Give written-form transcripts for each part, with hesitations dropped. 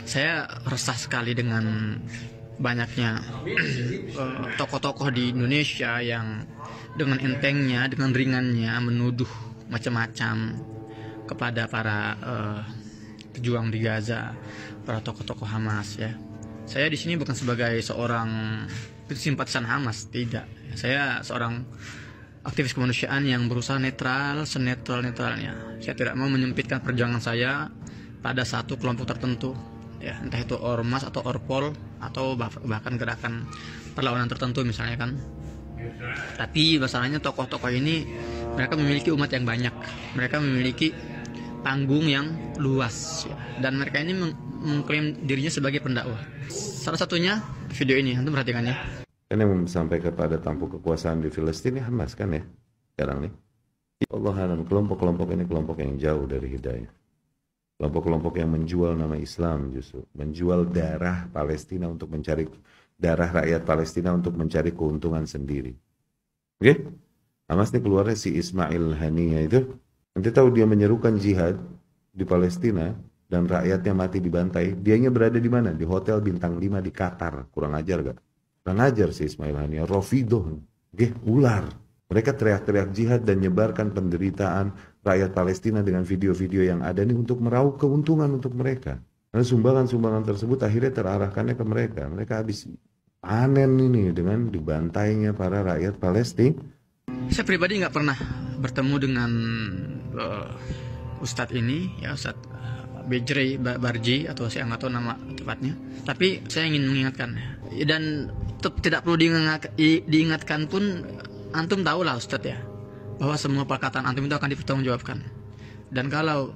Saya resah sekali dengan banyaknya tokoh-tokoh di Indonesia yang dengan entengnya, dengan ringannya menuduh macam-macam kepada para pejuang di Gaza, para tokoh-tokoh Hamas ya. Saya di sini bukan sebagai seorang simpatisan Hamas, tidak. Saya seorang aktivis kemanusiaan yang berusaha netral, senetral-netralnya. Saya tidak mau menyempitkan perjuangan saya pada satu kelompok tertentu. Ya, entah itu ormas atau orpol atau bahkan gerakan perlawanan tertentu misalnya kan. Tapi masalahnya tokoh-tokoh ini mereka memiliki umat yang banyak, mereka memiliki panggung yang luas ya. Dan mereka ini mengklaim dirinya sebagai pendakwah. Salah satunya video ini, antum perhatikan ya. Kan yang sampai kepada tampuk kekuasaan di Filistin ini Hamas kan ya sekarang nih. Allah alam, kelompok-kelompok ini kelompok yang jauh dari hidayah. Kelompok-kelompok yang menjual nama Islam justru, menjual darah Palestina untuk mencari darah rakyat Palestina untuk mencari keuntungan sendiri. Oke? Hamas ini keluarnya si Ismail Haniyah itu, nanti tahu dia menyerukan jihad di Palestina dan rakyatnya mati dibantai, dianya berada di mana? Di hotel bintang 5 di Qatar. Kurang ajar gak? Kurang ajar si Ismail Haniyah, Rafidah, oke? Ular. Mereka teriak-teriak jihad dan nyebarkan penderitaan rakyat Palestina dengan video-video yang ada ini untuk meraup keuntungan untuk mereka. Karena sumbangan-sumbangan tersebut akhirnya terarahkannya ke mereka. Mereka habis panen ini dengan dibantainya para rakyat Palestina. Saya pribadi nggak pernah bertemu dengan Ustadz ini, ya Ustadz Bejrey Barji atau saya nggak tahu nama tepatnya. Tapi saya ingin mengingatkan dan tidak perlu diingatkan pun. Antum tahulah Ustadz ya, bahwa semua perkataan antum itu akan dipertanggungjawabkan. Dan kalau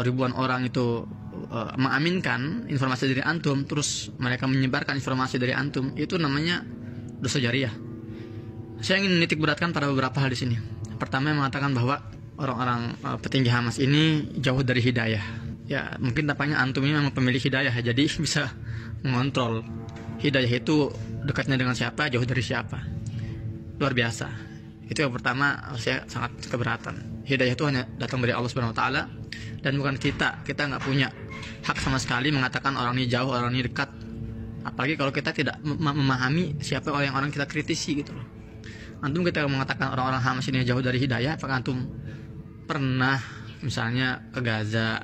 ribuan orang itu mengaminkan informasi dari antum, terus mereka menyebarkan informasi dari antum, itu namanya dosa jariah. Saya ingin menitik beratkan pada beberapa hal di sini. Pertama, yang mengatakan bahwa orang-orang petinggi Hamas ini jauh dari hidayah. Ya, mungkin tampaknya antum ini memang pemilik hidayah, jadi bisa mengontrol hidayah itu dekatnya dengan siapa, jauh dari siapa. Luar biasa. Itu yang pertama, saya sangat keberatan. Hidayah itu hanya datang dari Allah Subhanahu wa taala dan bukan kita. Kita nggak punya hak sama sekali mengatakan orang ini jauh, orang ini dekat. Apalagi kalau kita tidak memahami siapa orang kita kritisi gitu loh. Antum ketika mengatakan orang-orang Hamas ini jauh dari hidayah, apakah antum pernah misalnya ke Gaza,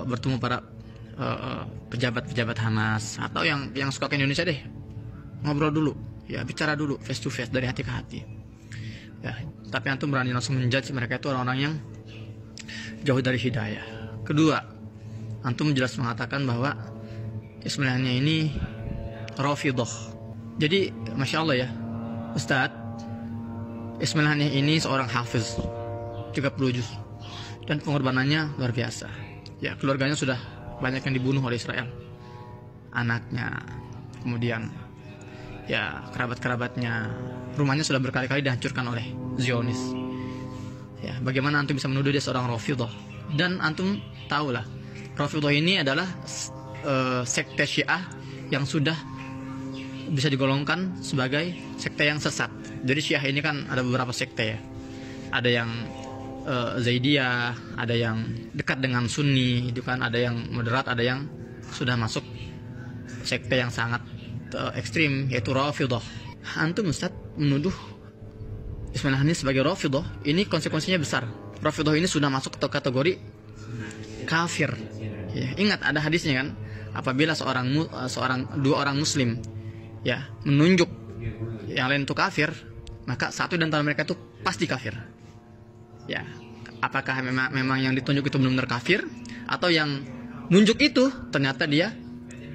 bertemu para pejabat-pejabat Hamas atau yang suka ke Indonesia deh, ngobrol dulu. Ya, bicara dulu face to face dari hati ke hati. Ya, tapi antum berani langsung menjudge mereka itu orang-orang yang jauh dari hidayah. Kedua, antum jelas mengatakan bahwa Ismailnya ini Rafidah. Jadi, masya Allah ya, Ustadz Ismailnya ini seorang hafiz 30 juz dan pengorbanannya luar biasa. Ya, keluarganya sudah banyak yang dibunuh oleh Israel, anaknya, kemudian ya kerabat-kerabatnya, rumahnya sudah berkali-kali dihancurkan oleh Zionis. Ya, bagaimana antum bisa menuduh dia seorang Rafidah? Dan antum tahulah, Rafidah ini adalah sekte Syiah yang sudah bisa digolongkan sebagai sekte yang sesat. Jadi Syiah ini kan ada beberapa sekte ya. Ada yang Zaidiyah, ada yang dekat dengan Sunni, itu kan, ada yang moderat, ada yang sudah masuk sekte yang sangat ekstrim, yaitu Rafidah. Antum Ustaz menuduh Ismail Haniyah sebagai Rafidah, ini konsekuensinya besar. Rafidah ini sudah masuk ke kategori kafir. Ya, ingat ada hadisnya kan, apabila dua orang muslim ya menunjuk yang lain itu kafir, maka satu dan antara mereka itu pasti kafir. Ya, apakah memang yang ditunjuk itu benar-benar kafir, atau yang nunjuk itu ternyata dia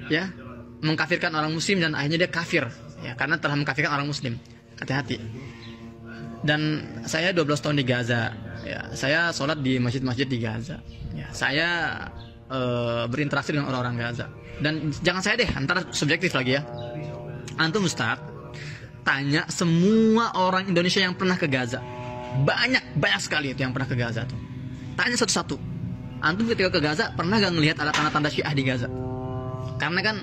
ya mengkafirkan orang muslim dan akhirnya dia kafir ya, karena telah mengkafirkan orang muslim. Hati-hati. Dan saya 12 tahun di Gaza ya, saya sholat di masjid-masjid di Gaza ya, saya berinteraksi dengan orang-orang Gaza. Dan jangan saya deh, antara subjektif lagi ya, antum Ustaz tanya semua orang Indonesia yang pernah ke Gaza, banyak sekali itu yang pernah ke Gaza tuh. Tanya satu-satu, antum ketika ke Gaza pernah gak ngelihat ada tanda-tanda Syiah di Gaza? Karena kan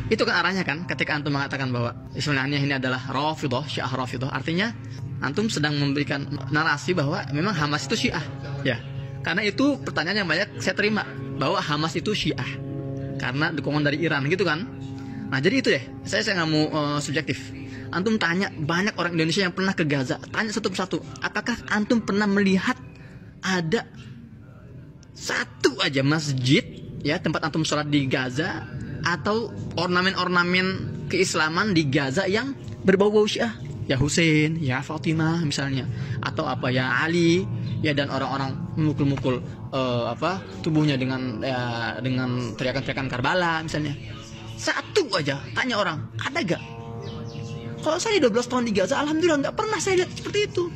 itu kan arahnya kan, ketika antum mengatakan bahwa Ismailnya ini adalah Rafidah, Syiah Rafidah, artinya antum sedang memberikan narasi bahwa memang Hamas itu Syiah ya. Karena itu pertanyaan yang banyak saya terima, bahwa Hamas itu Syiah karena dukungan dari Iran gitu kan. Nah jadi itu deh, saya nggak mau subjektif. Antum tanya banyak orang Indonesia yang pernah ke Gaza, tanya satu persatu, apakah antum pernah melihat ada satu aja masjid ya tempat antum sholat di Gaza, atau ornamen-ornamen keislaman di Gaza yang berbau-bau Syiah? Ya Hussein, ya Fatimah misalnya, atau apa ya Ali, ya dan orang-orang memukul-mukul tubuhnya dengan teriakan-teriakan Karbala misalnya. Satu aja, tanya orang, ada gak? Kalau saya 12 tahun di Gaza, alhamdulillah nggak pernah saya lihat seperti itu.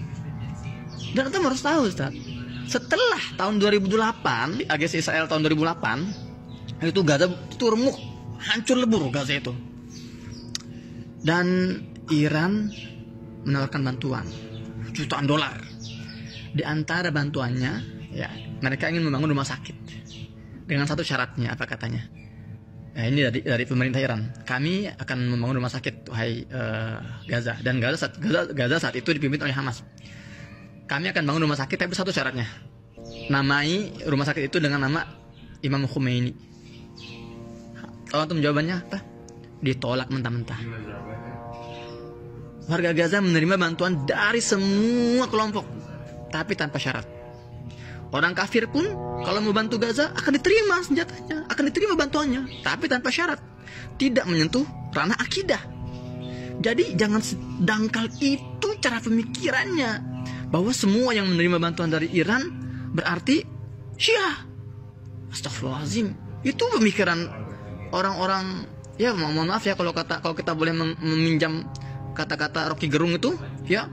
Dan kita harus tahu, Ustaz, setelah tahun 2008, agresif Israel tahun 2008, itu Gaza itu remuk, hancur lebur Gaza itu. Dan Iran menawarkan bantuan jutaan dolar. Di antara bantuannya, ya mereka ingin membangun rumah sakit dengan satu syaratnya, apa katanya? Nah, ini dari pemerintah Iran. Kami akan membangun rumah sakit, wahai Gaza. Dan Gaza saat itu dipimpin oleh Hamas. Kami akan bangun rumah sakit, tapi satu syaratnya. Namai rumah sakit itu dengan nama Imam Khomeini. Tahu antum jawabannya apa? Ditolak mentah-mentah. Warga Gaza menerima bantuan dari semua kelompok, tapi tanpa syarat. Orang kafir pun kalau mau bantu Gaza akan diterima senjatanya, akan diterima bantuannya, tapi tanpa syarat, tidak menyentuh ranah akidah. Jadi jangan sedangkal itu cara pemikirannya, bahwa semua yang menerima bantuan dari Iran berarti Syiah. Astagfirullahaladzim. Itu pemikiran orang-orang, ya mohon maaf ya kalau kita boleh meminjam kata-kata Rocky Gerung itu, ya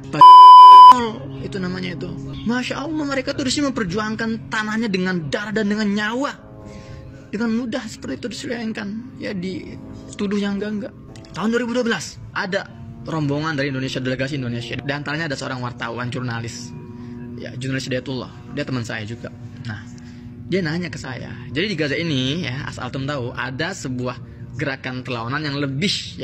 itu namanya itu. Masya Allah, mereka tuh disini memperjuangkan tanahnya dengan darah dan dengan nyawa. Dengan mudah seperti itu diselewengkan, ya dituduh yang enggak. Tahun 2012 ada rombongan dari Indonesia, delegasi Indonesia. Di antaranya ada seorang wartawan, jurnalis, ya jurnalis Hidayatullah. Dia teman saya juga. Nah, dia nanya ke saya. Jadi di Gaza ini, ya asal antum tahu, ada sebuah gerakan perlawanan yang lebih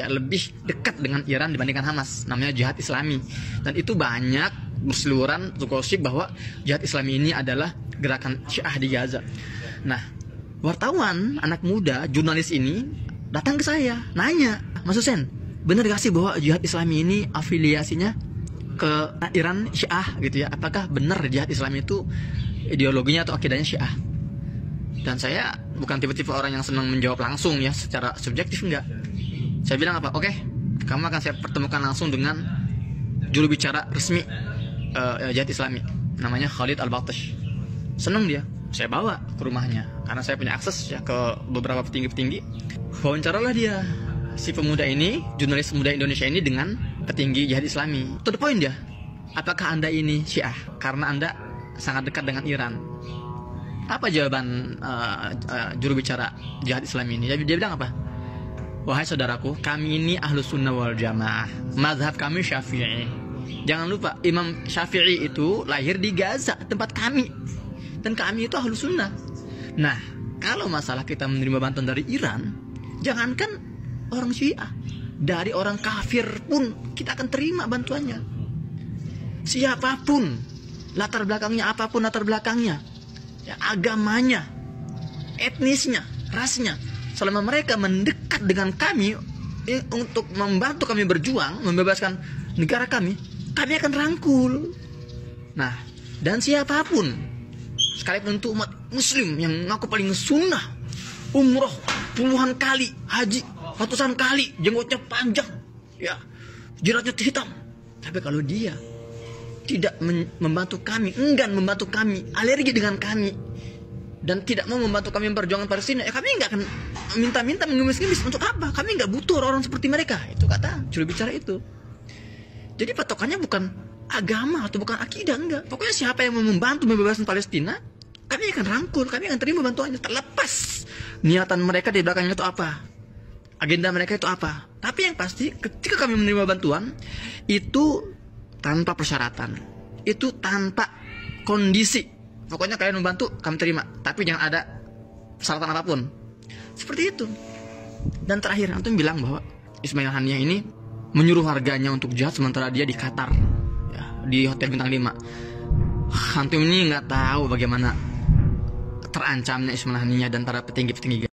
dekat dengan Iran dibandingkan Hamas, namanya Jihad Islami. Dan itu banyak berseliweran gosip bahwa Jihad Islami ini adalah gerakan Syiah di Gaza. Nah, wartawan, anak muda, jurnalis ini datang ke saya, nanya, Mas Husein, benar gak sih bahwa Jihad Islami ini afiliasinya ke Iran Syiah gitu ya? Apakah benar Jihad Islami itu ideologinya atau akidahnya Syiah? Dan saya bukan tipe-tipe orang yang senang menjawab langsung ya, secara subjektif enggak. Saya bilang apa? Oke, kamu akan saya pertemukan langsung dengan juru bicara resmi Jihad Islami, namanya Khalid Al-Batash. Senang dia, saya bawa ke rumahnya karena saya punya akses ya ke beberapa petinggi-petinggi. Wawancaralah dia, si pemuda ini, jurnalis muda Indonesia ini dengan petinggi Jihad Islami. To the point dia, apakah Anda ini Syiah karena Anda sangat dekat dengan Iran? Apa jawaban juru bicara Jihad Islam ini? Dia bilang apa? Wahai saudaraku, kami ini Ahlus Sunnah wal Jamaah, mazhab kami Syafi'i. Jangan lupa, Imam Syafi'i itu lahir di Gaza, tempat kami. Dan kami itu Ahlus Sunnah. Nah, kalau masalah kita menerima bantuan dari Iran, jangankan orang Syiah, dari orang kafir pun kita akan terima bantuannya. Siapapun, latar belakangnya apapun latar belakangnya, ya, agamanya, etnisnya, rasnya, selama mereka mendekat dengan kami untuk membantu kami berjuang, membebaskan negara kami akan rangkul. Nah, dan siapapun, sekalipun itu umat muslim yang ngaku paling sunnah, umroh puluhan kali, haji ratusan kali, jenggotnya panjang, ya, jiratnya hitam, tapi kalau dia tidak membantu kami, enggan membantu kami, alergi dengan kami, dan tidak mau membantu kami perjuangan Palestina, ya kami nggak akan minta-minta mengemis-ngemis. Untuk apa? Kami nggak butuh orang seperti mereka. Itu kata juru bicara itu. Jadi patokannya bukan agama atau bukan akidah, enggak. Pokoknya siapa yang mau membantu membebaskan Palestina, kami akan rangkul, kami akan terima bantuannya, terlepas niatan mereka di belakangnya itu apa, agenda mereka itu apa. Tapi yang pasti ketika kami menerima bantuan itu tanpa persyaratan, itu tanpa kondisi. Pokoknya kalian membantu, kami terima, tapi jangan ada persyaratan apapun. Seperti itu. Dan terakhir, antum bilang bahwa Ismail Haniyah ini menyuruh warganya untuk jihad sementara dia di Qatar, ya, di hotel bintang 5. Antum ini nggak tahu bagaimana terancamnya Ismail Haniyah dan para petinggi-petinggi